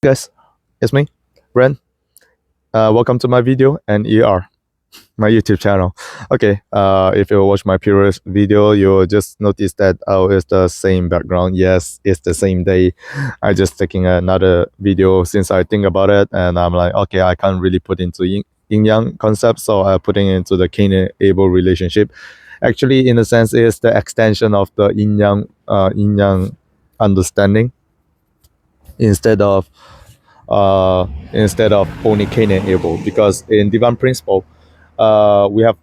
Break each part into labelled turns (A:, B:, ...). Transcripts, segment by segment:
A: Guys, it's me, Ren. Welcome to my video and my YouTube channel. Okay, if you watch my previous video, you'll just notice that it's the same background. Yes, it's the same day. I just taking another video since I think about it, and I'm like, okay, I can't really put into yin yang concept, so I'm putting into the Cain and Abel relationship. Actually, in a sense, it's the extension of the yin yang understanding instead of only Cain and Abel. Because in divine principle, we have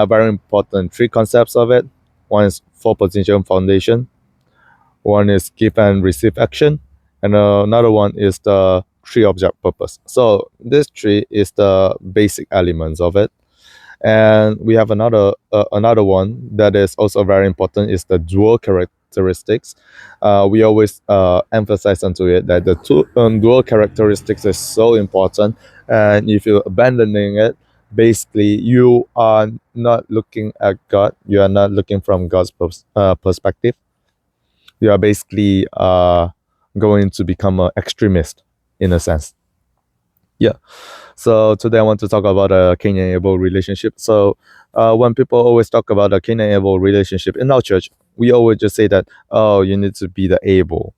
A: very important three concepts of it. One is four position foundation, one is give and receive action, and another one is the three object purpose. So this three is the basic elements of it. And we have another one that is also very important is the dual characteristics. We always emphasize onto it that the dual characteristics is so important, and if you're abandoning it, basically you are not looking at God, you are not looking from God's perspective. You are basically going to become an extremist in a sense. Yeah. So today I want to talk about a Cain and Abel relationship. So when people always talk about a Cain and Abel relationship in our church, we always just say that, oh, you need to be the Abel,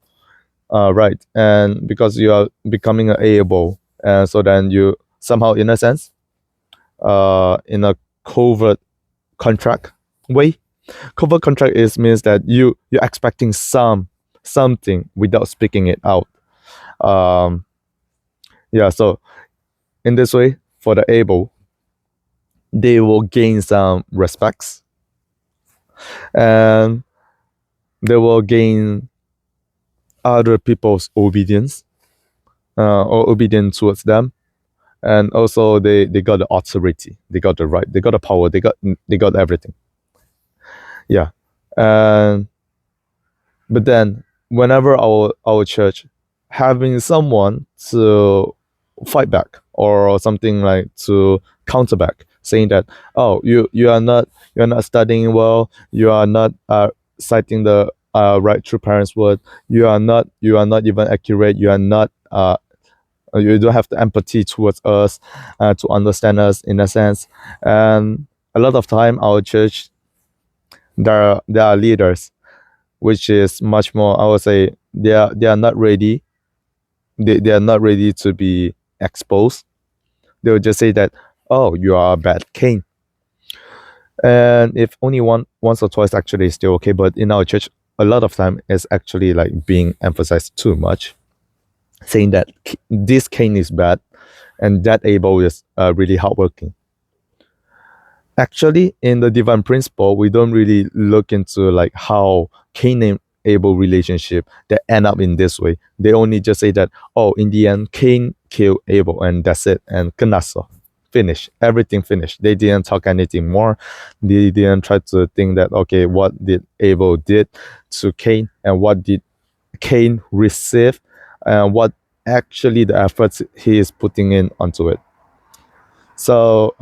A: right? And because you are becoming an Abel, and so then you somehow, in a sense, in a covert contract way. Covert contract is means that you're expecting something without speaking it out. Um, yeah. So in this way, for the Abel, they will gain some respects, and they will gain other people's obedience, or obedience towards them. And also they got the authority, they got the right, they got the power, they got everything. Yeah. And but then whenever our church having someone to fight back or something like to counter back, saying that, oh, you're not studying well, you are not citing the right true parents word, you are not even accurate, you are not you don't have the empathy towards us, to understand us in a sense. And a lot of time our church, there are leaders which is much more, I would say, they are not ready, they are not ready to be exposed. They'll just say that, oh, you are a bad king. And if only once or twice, actually is still okay, but in our church a lot of time it's actually like being emphasized too much, saying that this Cain is bad and that Abel is really hardworking. Actually, in the divine principle, we don't really look into like how Cain and Abel relationship that end up in this way. They only just say that, oh, in the end, Cain killed Abel, and that's it. And Kanaso, finish, everything finished. They didn't talk anything more. They didn't try to think that, okay, what did Abel did to Cain, and what did Cain receive, and what actually the efforts he is putting in onto it. So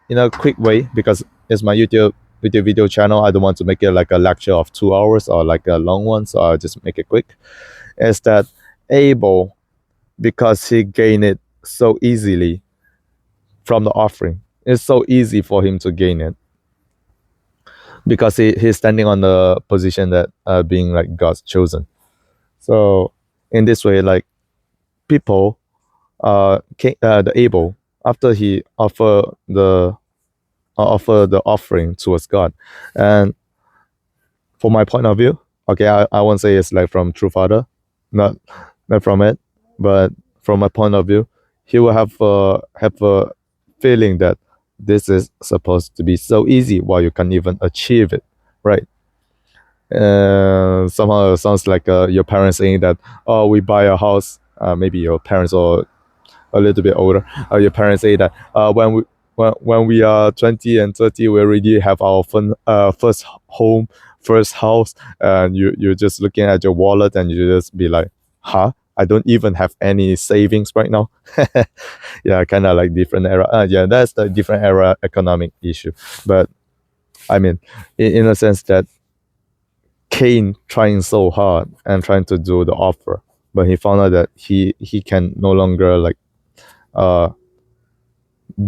A: in a quick way, because it's my YouTube video channel, I don't want to make it like a lecture of 2 hours or like a long one, so I'll just make it quick. Is that Abel, because he gained it so easily from the offering, it's so easy for him to gain it because he's standing on the position that being like God's chosen. So in this way, like people, the Abel, after he offer the offering towards God. And for my point of view, okay, I won't say it's like from True Father, not from it, but from my point of view, he will have a feeling that this is supposed to be so easy while you can't even achieve it, right? Somehow it sounds like your parents saying that, oh, we buy a house, maybe your parents or a little bit older, your parents say that when we are 20 and 30, we already have our first home, first house, and you're just looking at your wallet and you just be like, huh? I don't even have any savings right now. Yeah, kind of like different era. Yeah, that's the different era economic issue. But I mean, in a sense that Cain trying so hard and trying to do the offer, but he found out that he can no longer like uh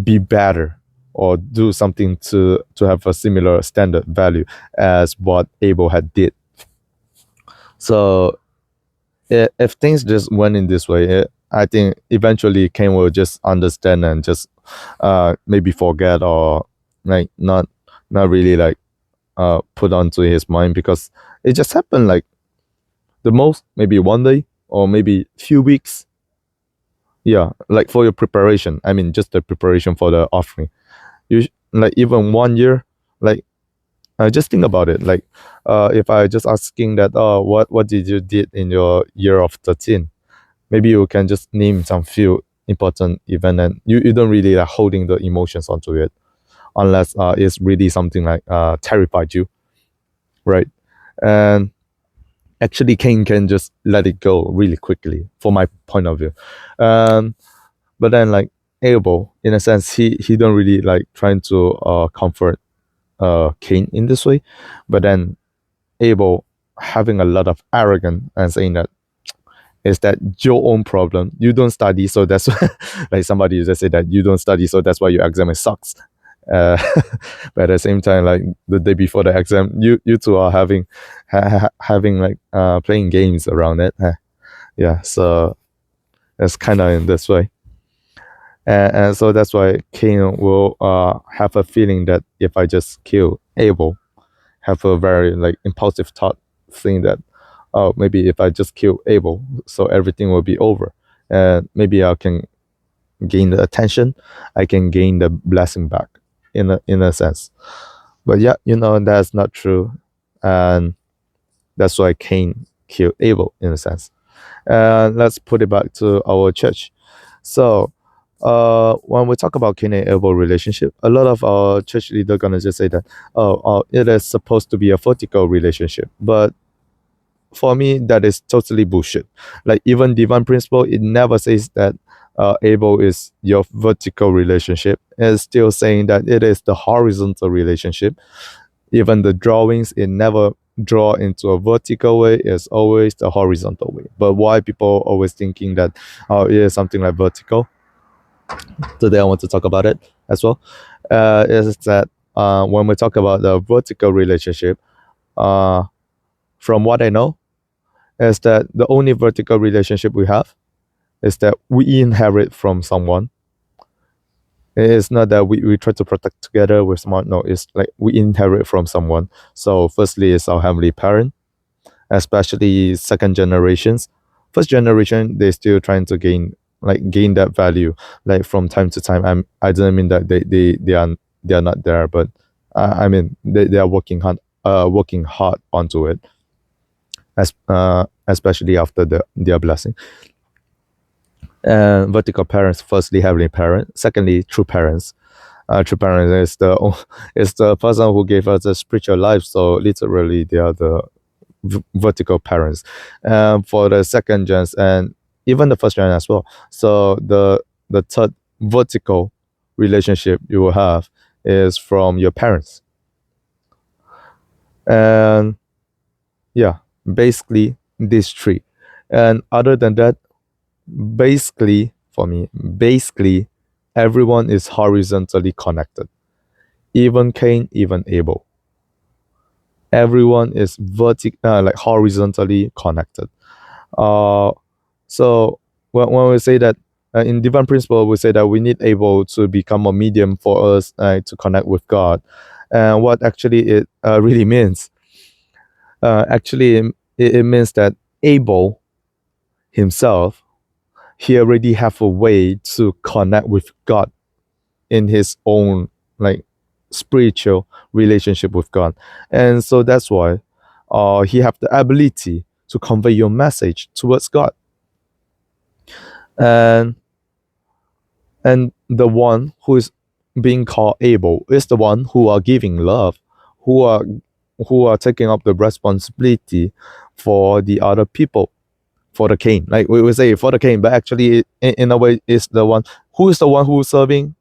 A: be better or do something to have a similar standard value as what Abel had did. So if things just went in this way, I think eventually Cain will just understand and just maybe forget or like not really like put onto his mind, because it just happened like the most maybe one day or maybe few weeks. Yeah, like for your preparation. I mean, just the preparation for the offering. Like even 1 year, like just think about it. Like, if I just asking that, oh, what did you did in your year of 13? Maybe you can just name some few important event, and you don't really like holding the emotions onto it, unless it's really something like terrified you, right? And actually, Cain can just let it go really quickly, from my point of view. Um, but then like Abel, in a sense, he don't really like trying to comfort Cain in this way, but then Abel having a lot of arrogance and saying that is that your own problem. You don't study, so that's like somebody just say that you don't study, so that's why your exam sucks. Uh, but at the same time, like the day before the exam, you two are having having like playing games around it. Yeah, so it's kind of in this way, and so that's why Cain will have a feeling that if I just kill Abel, have a very like impulsive thought, saying that, oh, maybe if I just kill Abel, so everything will be over, and maybe I can gain the attention, I can gain the blessing back, in a sense. But yeah, that's not true, and that's why Cain killed Abel in a sense. And let's put it back to our church. So when we talk about Cain and Abel relationship, a lot of our church leader gonna just say that, oh, it is supposed to be a vertical relationship, but for me that is totally bullshit. Like even divine principle, it never says that Abel is your vertical relationship. It's still saying that it is the horizontal relationship. Even the drawings, it never draw into a vertical way, it's always the horizontal way. But why people always thinking that, oh, it is something like vertical? Today I want to talk about it as well. Is that when we talk about the vertical relationship, uh, from what I know, is that the only vertical relationship we have is that we inherit from someone. It's not that we try to protect together with someone. No, it's like we inherit from someone. So firstly, it's our heavenly parent, especially second generations. First generation, they're still trying to gain that value. Like from time to time, I don't mean that they are not there, but I mean they are working hard onto it, especially after their blessing. And vertical parents, firstly heavenly parent, secondly true parents. True parents is is the person who gave us a spiritual life, so literally they are the vertical parents. For the second gens and even the first gen as well, so the third vertical relationship you will have is from your parents. And yeah, basically these three. And other than that, basically for me, basically everyone is horizontally connected, even Cain, even Abel. Everyone is like horizontally connected. uh so when we say that, in divine principle we say that we need Abel to become a medium for us to connect with God. And what actually it really means, actually it means that Abel himself, he already have a way to connect with God in his own like spiritual relationship with God. And so that's why he have the ability to convey your message towards God. And the one who is being called Abel is the one who are giving love, who are taking up the responsibility for the other people, for the Cain. Like we say for the Cain, but actually in a way is the one who is serving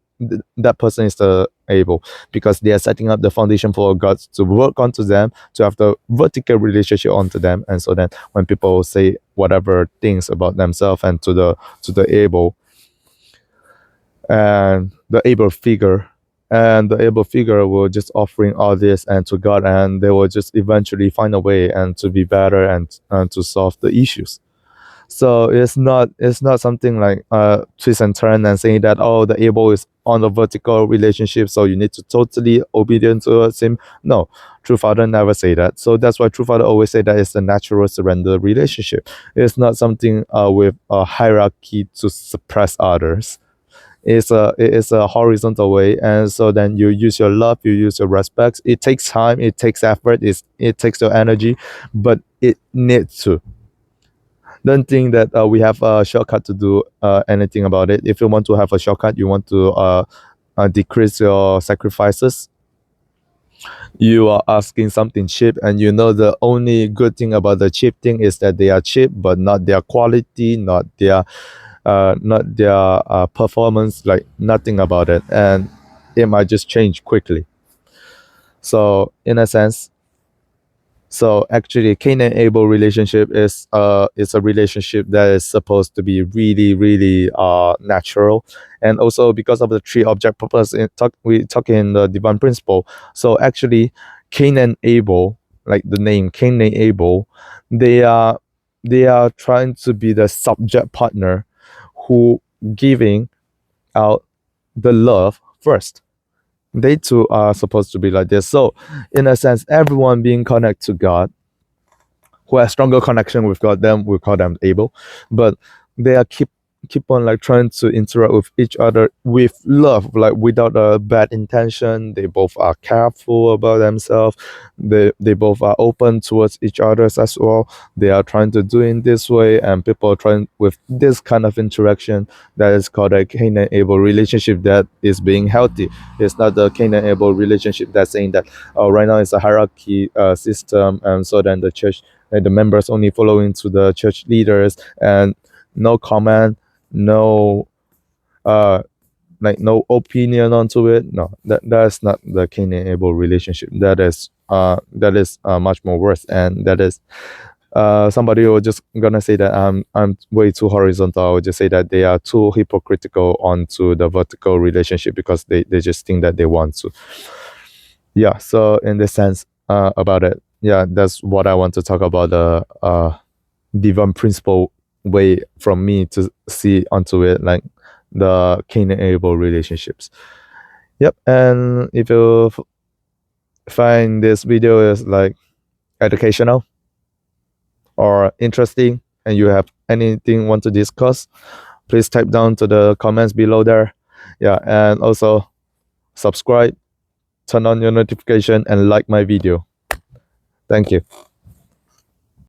A: that person is the Abel, because they are setting up the foundation for God to work onto them, to have the vertical relationship onto them. And so then when people say whatever things about themselves and to the Abel, and the Abel figure, and the Abel figure will just offering all this and to God, and they will just eventually find a way and to be better and to solve the issues. So it's not something like twist and turn and saying that, oh, the Abel is on the vertical relationship, so you need to totally obedient towards him. No, True Father never say that. So that's why True Father always say that it's a natural surrender relationship. It's not something with a hierarchy to suppress others. It's a horizontal way, and so then you use your love, you use your respect. It takes time, it takes effort, it takes your energy, but it needs to. Don't think that we have a shortcut to do anything about it. If you want to have a shortcut, you want to decrease your sacrifices, you are asking something cheap, and you know the only good thing about the cheap thing is that they are cheap, but not their quality, not their performance, like nothing about it, and it might just change quickly. So in a sense, so actually, Cain and Abel relationship is a relationship that is supposed to be really, really natural, and also because of the three object purpose we talk in the divine principle. So actually, Cain and Abel, like the name Cain and Abel, they are they are trying to be the subject partner who giving out the love first. They two are supposed to be like this. So in a sense, everyone being connected to God, who has stronger connection with God, then we call them Abel. But they are keep on like trying to interact with each other with love, like without a bad intention. They both are careful about themselves. They both are open towards each other as well. They are trying to do in this way, and people are trying with this kind of interaction that is called a Cain and Abel relationship that is being healthy. It's not the Cain and Abel relationship that's saying that, oh, right now it's a hierarchy system, and so then the church, the members only following to the church leaders, and no comment, no uh no opinion onto it. No, that's not the Cain and Abel relationship. That is much more worse, and that is somebody will just gonna say that I'm way too horizontal. I will just say that they are too hypocritical onto the vertical relationship because they just think that they want to. Yeah, so in this sense, about it, yeah, that's what I want to talk about, the divine principle way from me to see onto it, like the Cain and Abel relationships. Yep, and if you find this video is like educational or interesting, and you have anything want to discuss, please type down to the comments below there. Yeah, and also subscribe, turn on your notification, and like my video. Thank you.